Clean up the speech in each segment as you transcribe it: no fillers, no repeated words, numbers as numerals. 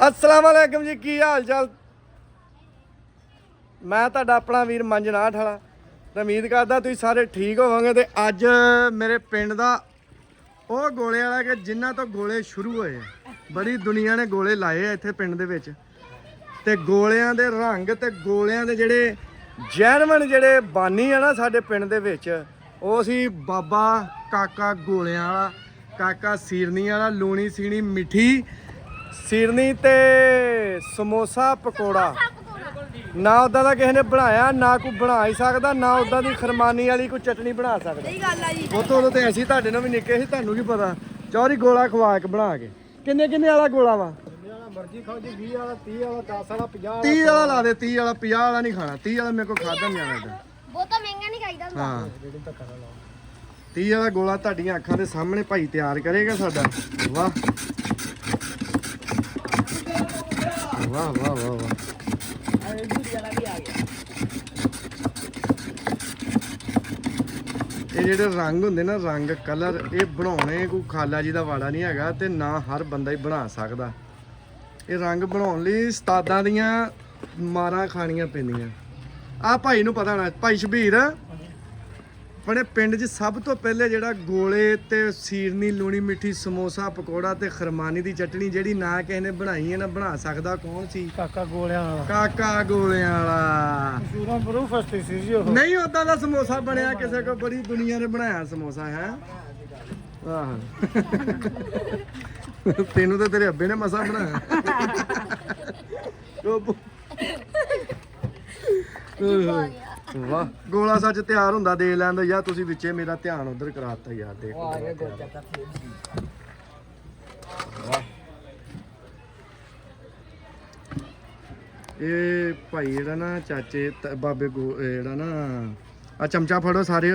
अस्सलाम वालेकुम जी, की हाल चाल। मैं तुहाडा अपना वीर मंजनाठ वाला तो उम्मीद करदा तुसीं सारे ठीक होवोगे। तो अज मेरे पिंड दा ਉਹ ਗੋਲੇ ਵਾਲਾ ਕਿ ਜਿਨ੍ਹਾਂ ਤੋਂ ਗੋਲੇ ਸ਼ੁਰੂ ਹੋਏ ਆ। ਬੜੀ ਦੁਨੀਆ ਨੇ ਗੋਲੇ ਲਾਏ ਆ ਇੱਥੇ ਪਿੰਡ ਦੇ ਵਿੱਚ ਤੇ ਗੋਲਿਆਂ ਦੇ ਰੰਗ ਤੇ ਗੋਲਿਆਂ ਦੇ ਜਿਹੜੇ ਜੈਨਵਨ ਜਿਹੜੇ ਬਾਨੀ ਆ ਨਾ ਸਾਡੇ ਪਿੰਡ ਦੇ ਵਿੱਚ, ਉਹ ਸੀ ਬਾਬਾ ਕਾਕਾ ਗੋਲਿਆਂ ਵਾਲਾ, ਕਾਕਾ ਸੀਰਨੀ ਵਾਲਾ। ਲੂਣੀ ਸੀਣੀ ਮਿੱਠੀ ਸੀਰਨੀ ਤੇ ਸਮੋਸਾ ਪਕੌੜਾ ਨਾ ਉਦਾਂ ਦਾ ਕਿਸੇ ਨੇ ਬਣਾਇਆ, ਨਾ ਕੋਈ ਬਣਾ ਹੀ ਸਕਦਾ, ਨਾ ਉਦਾਂ ਦੀ ਖਰਮਾਨੀ ਵਾਲੀ ਕੋਈ ਚਟਨੀ ਬਣਾ ਸਕਦਾ। ਸਹੀ ਗੱਲ ਆ ਜੀ। ਉਦੋਂ ਤੇ ਅਸੀਂ ਤੁਹਾਡੇ ਨਾਲ ਵੀ ਨਿੱਕੇ ਸੀ, ਤੁਹਾਨੂੰ ਕੀ ਪਤਾ। ਚੌਰੀ ਗੋਲਾ ਖਵਾ ਕੇ ਬਣਾ ਕੇ ਕਿੰਨੇ ਵਾਲਾ ਗੋਲਾ ਵਾ? ਮਰਜ਼ੀ ਖਾਓ ਜੀ, 20 ਵਾਲਾ 30 ਵਾਲਾ 10 ਵਾਲਾ 50 30 ਵਾਲਾ ਲਾ ਦੇ। 30 ਵਾਲਾ 50 ਵਾਲਾ ਨਹੀਂ ਖਾਣਾ। 30 ਵਾਲਾ ਮੇਰੇ ਕੋਲ ਖਾਦਾ ਨਹੀਂ ਆਣਾ ਇਦਾਂ। ਬਹੁਤਾ ਮਹਿੰਗਾ ਨਹੀਂ ਖਾਈਦਾ ਹੁੰਦਾ। ਹਾਂ 30 ਵਾਲਾ ਗੋਲਾ ਤੁਹਾਡੀਆਂ ਅੱਖਾਂ ਦੇ ਸਾਹਮਣੇ ਭਾਈ ਤਿਆਰ ਕਰੇਗਾ ਸਾਡਾ। ਵਾਹ ਵਾਹ ਵਾਹ ਵਾਹ ਵਾਹ। ਇਹ ਜਿਹੜੇ ਰੰਗ ਹੁੰਦੇ ਨਾ, ਰੰਗ ਕਲਰ, ਇਹ ਬਣਾਉਣੇ ਕੋਈ ਖਾਲਾ ਜੀ ਦਾ ਵਾੜਾ ਨਹੀਂ ਹੈਗਾ ਤੇ ਨਾ ਹਰ ਬੰਦਾ ਹੀ ਬਣਾ ਸਕਦਾ। ਇਹ ਰੰਗ ਬਣਾਉਣ ਲਈ ਉਸਤਾਦਾਂ ਦੀਆਂ ਮਾਰਾਂ ਖਾਣੀਆਂ ਪੈਂਦੀਆਂ। ਆਹ ਭਾਈ ਨੂੰ ਪਤਾ ਹੋਣਾ, ਭਾਈ ਸ਼ਬੀਰ ਆਪਣੇ ਪਿੰਡ 'ਚ ਸਭ ਤੋਂ ਪਹਿਲੇ ਜਿਹੜਾ ਗੋਲੇ ਤੇ ਸੀਰਨੀ ਲੂਣੀ ਮਿੱਠੀ ਸਮੋਸਾ ਪਕੌੜਾ ਤੇ ਖਰਮਾਨੀ ਦੀ ਚਟਣੀ ਜਿਹੜੀ ਨਾ ਕਿਸੇ ਨੇ ਬਣਾਈ ਹੈ ਨਾ ਬਣਾ ਸਕਦਾ, ਕੌਣ ਸੀ? ਕਾਕਾ ਗੋਲਿਆਂ ਵਾਲਾ। ਕਾਕਾ ਗੋਲਿਆਂ ਵਾਲਾ। ਸ਼ੂਰਾਂ ਬਰੂ ਫਸਟੀ ਸੀ ਜੀ ਉਹ। ਨਹੀਂ ਉਦਾਂ ਦਾ ਸਮੋਸਾ ਬਣਿਆ ਕਿਸੇ ਕੋ, ਬੜੀ ਦੁਨੀਆ ਨੇ ਬਣਾਇਆ ਸਮੋਸਾ ਹੈ। ਆਹ ਤੈਨੂੰ ਤਾਂ ਤੇਰੇ ਅੱਬੇ ਨੇ ਮਸਾ ਬਣਾਇਆ। ਵਾਹ ਗੋਲਾ ਸੱਚ ਤਿਆਰ ਹੁੰਦਾ ਦੇ ਲੈਂਦਾ ਯਾਰ। ਤੁਸੀਂ ਵਿੱਚੇ ਮੇਰਾ ਧਿਆਨ ਉਧਰ ਕਰਾਤਾ ਯਾਰ। ਦੇਖ ਇਹ ਭਾਈ ਜਿਹੜਾ ਨਾ ਚਾਚੇ ਬਾਬੇ ਜਿਹੜਾ ਨਾ, ਆ ਚਮਚਾ ਫੜੋ ਸਾਰੇ,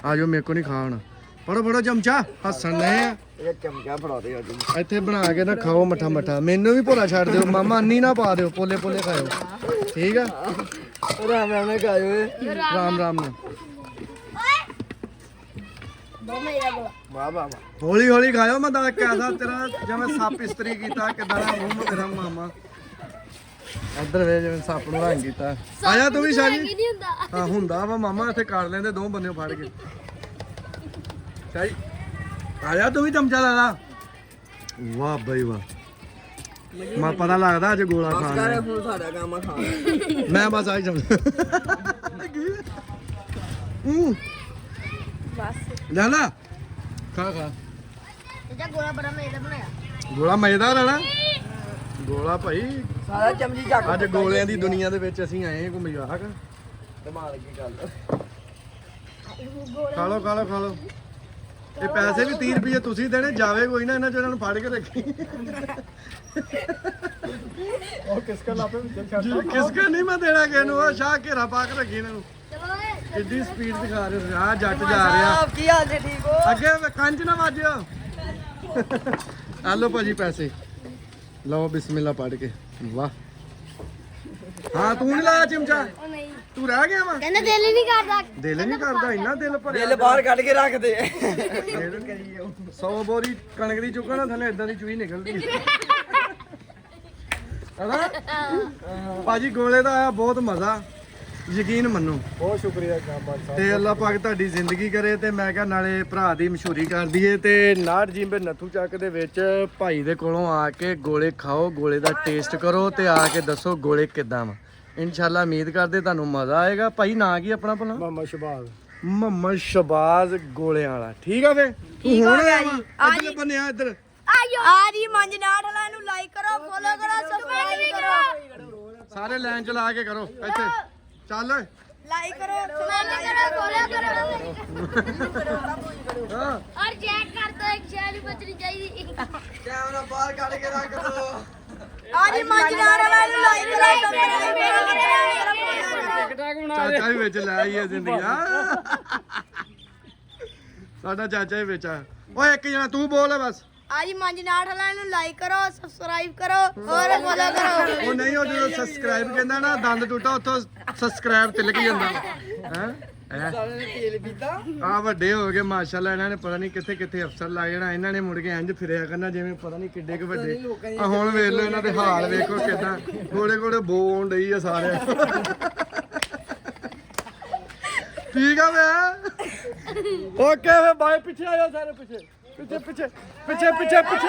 ਆ ਜਾਓ ਮੇਰੇ ਕੋ ਨਹੀਂ ਖਾਣ। ਫੜੋ ਚਮਚਾ, ਹੱਸਣ ਨੇ ਆ। ਇਹ ਚਮਚਾ ਫੜਾ ਦੇ ਅੱਜ। ਇੱਥੇ ਬਣਾ ਕੇ ਨਾ ਖਾਓ ਮੱਠਾ ਮੱਠਾ। ਮੈਨੂੰ ਵੀ ਭੋਰਾ ਛੱਡ ਦਿਓ ਮਾਮਾ, ਅੰਨੀ ਨਾ ਪਾ ਦਿਓ, ਪੋਲੇ ਖਾਓ ਠੀਕ ਆ। ਰਾਮ ਰਾਮ ਨੇ ਖਾਇਓ। ਰਾਮ ਨਾਲ ਵਾਹ ਵਾਹ ਹੌਲੀ ਖਾਇਓ। ਮੈਂ ਦੱਸ ਕਿਆਦਾ ਤੇਰਾ ਜਿਵੇਂ ਸੱਪ ਇਸਤਰੀ ਕੀਤਾ ਕਿਦਾਂ ਦਾ ਮੂੰਹ ਤੇਰਾ ਮਾਮਾ। ਇੱਧਰ ਵੇ ਜਿਵੇਂ ਸੱਪ ਨੂੰ ਰੰਗ ਕੀਤਾ। ਆਇਆ ਤੂੰ ਵੀ ਸ਼ਾਜੀ। ਹਾਂ ਹੁੰਦਾ ਵਾ ਮਾਮਾ, ਇੱਥੇ ਕਰ ਲੈਂਦੇ ਦੋ ਬੰਦੇ ਫੜ ਕੇ। ਸ਼ਾਜੀ ਆਇਆ ਤੂੰ ਵੀ ਚਮਚਾ ਲਾ ਲਾ। ਵਾਹ ਬਈ ਵਾਹ, ਮੈਂ ਪਤਾ ਲੱਗਦਾ ਅੱਜ ਗੋਲਾ ਖਾਣਾ। ਹੁਣ ਸਾਡਾ ਕੰਮ ਆ ਖਾਣਾ। ਮੈਂ ਬਸ ਆਈ ਚਮਚਾ ਬਸ ਲੈ ਲਾ ਖਾ ਇਹਦਾ ਗੋਲਾ ਬੜਾ ਮਜ਼ੇਦਾਰ ਬਣਾਇਆ। ਗੋਲਾ ਮਜ਼ੇਦਾਰ ਆ ਨਾ ਗੋਲਾ ਭਾਈ। ਸਾਰਾ ਚਮਚੀ ਚੱਕ। ਅੱਜ ਗੋਲਿਆਂ ਦੀ ਦੁਨੀਆ ਦੇ ਵਿੱਚ ਅਸੀਂ ਆਏ ਕੋਈ ਮਜ਼ਾਕ। ਕਮਾਲ ਕੀ ਗੱਲ। ਖਾ ਲਓ। ਇਹ ਪੈਸੇ ਵੀ 30 ਰੁਪਏ ਤੁਸੀਂ ਦੇਣੇ, ਜਾਵੇ ਕੋਈ ਨਾ ਇਹਨਾਂ ਚ, ਇਹਨਾਂ ਨੂੰ ਫੜ ਕੇ ਰੱਖੀ। ਉਹ ਕਿਸ ਕਾ ਲਾਪੇ ਵਿੱਚ ਕਿਸਕਾ ਨਹੀਂ ਮੈਂ ਦੇਣਾ ਕਿਸੇ ਨੂੰ। ਉਹ ਸ਼ਾਹ ਘੇਰਾ ਪਾ ਕੇ ਰੱਖੀ ਇਹਨਾਂ ਨੂੰ। ਚਲੋ ਓਏ ਕਿੱਡੀ ਸਪੀਡ ਦਿਖਾ ਰਹੇ ਹੋ। ਆ ਜੱਟ ਜਾ ਰਿਹਾ। ਕੀ ਹਾਲ ਜੀ, ਠੀਕ ਹੋ? ਅੱਗੇ ਕੰਚ ਨਾ ਵੱਜਿਓ। ਆ ਲਓ ਭਾਜੀ ਪੈਸੇ, ਲਓ ਬਿਸਮਿਲ੍ਲਾ ਪੜ ਕੇ। ਵਾਹ ਹਾਂ ਤੂੰ ਨਹੀਂ ਲਾਇਆ ਚਮਚਾ, ਉਹ ਨਹੀਂ ਤੂੰ ਰਹਿ ਗਿਆ ਵਾ। ਕਹਿੰਦਾ ਦਿਲ ਹੀ ਨਹੀਂ ਕਰਦਾ। ਦਿਲ ਨਹੀਂ ਕਰਦਾ, ਇੰਨਾ ਦਿਲ ਭਰਿਆ। ਦਿਲ ਬਾਹਰ ਕੱਢ ਕੇ ਰੱਖ ਦੇ। 100 ਬੋਰੀ ਕਣਕ ਦੀ ਚੁੱਕਣਾ ਥੱਲੇ ਇਦਾਂ ਦੀ ਚੂਹੀ ਨਿਕਲਦੀ ਹਨਾ। ਭਾਜੀ ਗੋਲੇ ਦਾ ਆਇਆ ਬਹੁਤ ਮਜ਼ਾ, ਯਕੀਨ ਮੰਨੋ। ਬਹੁਤ ਸ਼ੁਕਰੀਆ ਕਾਬਾ ਸਾਹਿਬ। ਤੇ ਅੱਲਾਹ ਪਾਕ ਤੁਹਾਡੀ ਜ਼ਿੰਦਗੀ ਕਰੇ। ਤੇ ਮੈਂ ਕਿਹਾ ਨਾਲੇ ਭਰਾ ਦੀ ਮਸ਼ਹੂਰੀ ਕਰ ਦਈਏ। ਤੇ ਨਾੜ ਜਿੰਬੇ ਨੱਥੂ ਚੱਕ ਦੇ ਵਿੱਚ ਭਾਈ ਦੇ ਕੋਲੋਂ ਆ ਕੇ ਗੋਲੇ ਖਾਓ, ਗੋਲੇ ਦਾ ਟੇਸਟ ਕਰੋ ਤੇ ਆ ਕੇ ਦੱਸੋ ਗੋਲੇ ਕਿੱਦਾਂ ਵਾ। ਇਨਸ਼ਾਅੱਲਾ ਉਮੀਦ ਕਰਦੇ ਤੁਹਾਨੂੰ ਮਜ਼ਾ ਆਏਗਾ। ਭਾਈ ਨਾਂ ਕੀ ਆਪਣਾ ਭਲਾ? ਮਾਮਾ ਸ਼ਬਾਜ਼। ਮੁਹੰਮਦ ਸ਼ਬਾਜ਼ ਗੋਲਿਆਂ ਵਾਲਾ। ਠੀਕ ਆ ਫੇ ਤੂੰ ਹੁਣ ਆਇਆ ਵਾ ਇੱਧਰ ਬੰਨਿਆ ਇੱਧਰ। ਆ ਜੀ ਮੰਜਨਾਟ ਵਾਲਾ ਨੂੰ ਲਾਈਕ ਕਰੋ, ਫੋਲੋ ਕਰੋ, ਸਬਸਕ੍ਰਾਈਬ ਕਰੋ। ਸਾਰੇ ਲਾਈਨ ਚ ਲਾ ਕੇ ਕਰੋ ਇੱਥੇ ਚੱਲ। ਲਾਈਕ ਕਰੋ, ਸਬਸਕ੍ਰਾਈਬ ਕਰੋ, ਫੋਲੋ ਕਰੋ। ਹਾਂ ਔਰ ਚੈੱਕ ਕਰ ਦੋ, ਇੱਕ ਸ਼ੇਅਰ ਵੀ ਬਚਣੀ ਚਾਹੀਦੀ। ਕੈਮਰਾ ਬਾਹਰ ਕੱਢ ਕੇ ਰੱਖ ਦੋ। ਆ ਜੀ ਮੰਜਨਾਟ ਵਾਲਾ ਨੂੰ ਲਾਈਕ ਕਰੋ, ਸਬਸਕ੍ਰਾਈਬ ਕਰੋ। ਚਾਚਾ ਵੀ ਵਿੱਚ ਲੈ ਆਈ ਹੈ ਜ਼ਿੰਦਗੀ। ਸਾਡਾ ਚਾਚਾ ਵੀ ਵਿੱਚ ਆ। ਓਏ ਇੱਕ ਜਣਾ ਤੂੰ ਬੋਲ ਬਸ। ਆ ਜੀ ਮੰਜਨਾਟ ਵਾਲਾ ਨੂੰ ਲਾਈਕ ਕਰੋ, ਸਬਸਕ੍ਰਾਈਬ ਕਰੋ ਔਰ ਫੋਲੋ ਕਰੋ। ਉਹ ਨਹੀਂ, ਉਹ ਜਦੋਂ ਸਬਸਕ੍ਰਾਈਬ ਕਹਿੰਦਾ ਨਾ ਦੰਦ ਟੁੱਟਾ ਉੱਥੋਂ ਸਬਸਕ੍ਰਾਈਬ ਤਿਲਕ ਜਾਂਦਾ ਹੈ। ਸਾਲੇ ਨੇ ਤੇਲ ਪੀਤਾ ਆ ਵੱਡੇ ਹੋ ਗਏ ਮਾਸ਼ਾਅੱਲਾ ਇਹਨਾਂ ਨੇ ਪਤਾ ਨਹੀਂ ਕਿੱਥੇ ਕਿੱਥੇ ਅਫਸਰ ਲੱਗ ਜਾਣਾ ਇਹਨਾਂ ਨੇ ਮੁੜ ਕੇ ਇੰਜ ਫਿਰਿਆ ਕਰਨਾ ਜਿਵੇਂ ਪਤਾ ਨਹੀਂ ਕਿੱਡੇ ਕੁ ਵੱਡੇ ਆ ਹੁਣ ਵੇਖ ਲਓ ਇਹਨਾਂ ਦੇ ਹਾਲ ਵੇਖੋ ਕਿਦਾਂ ਗੋਲੇ ਗੋਲੇ ਬੋਣ ਡਈ ਆ ਸਾਰੇ ਠੀਕ ਆ ਮੈਂ ਓਕੇ ਵੇ ਬਾਏ ਪਿੱਛੇ ਆ ਜਾਓ ਸਾਰੇ ਪਿੱਛੇ ਪਿੱਛੇ ਪਿੱਛੇ ਪਿੱਛੇ ਪਿੱਛੇ ਪਿੱਛੇ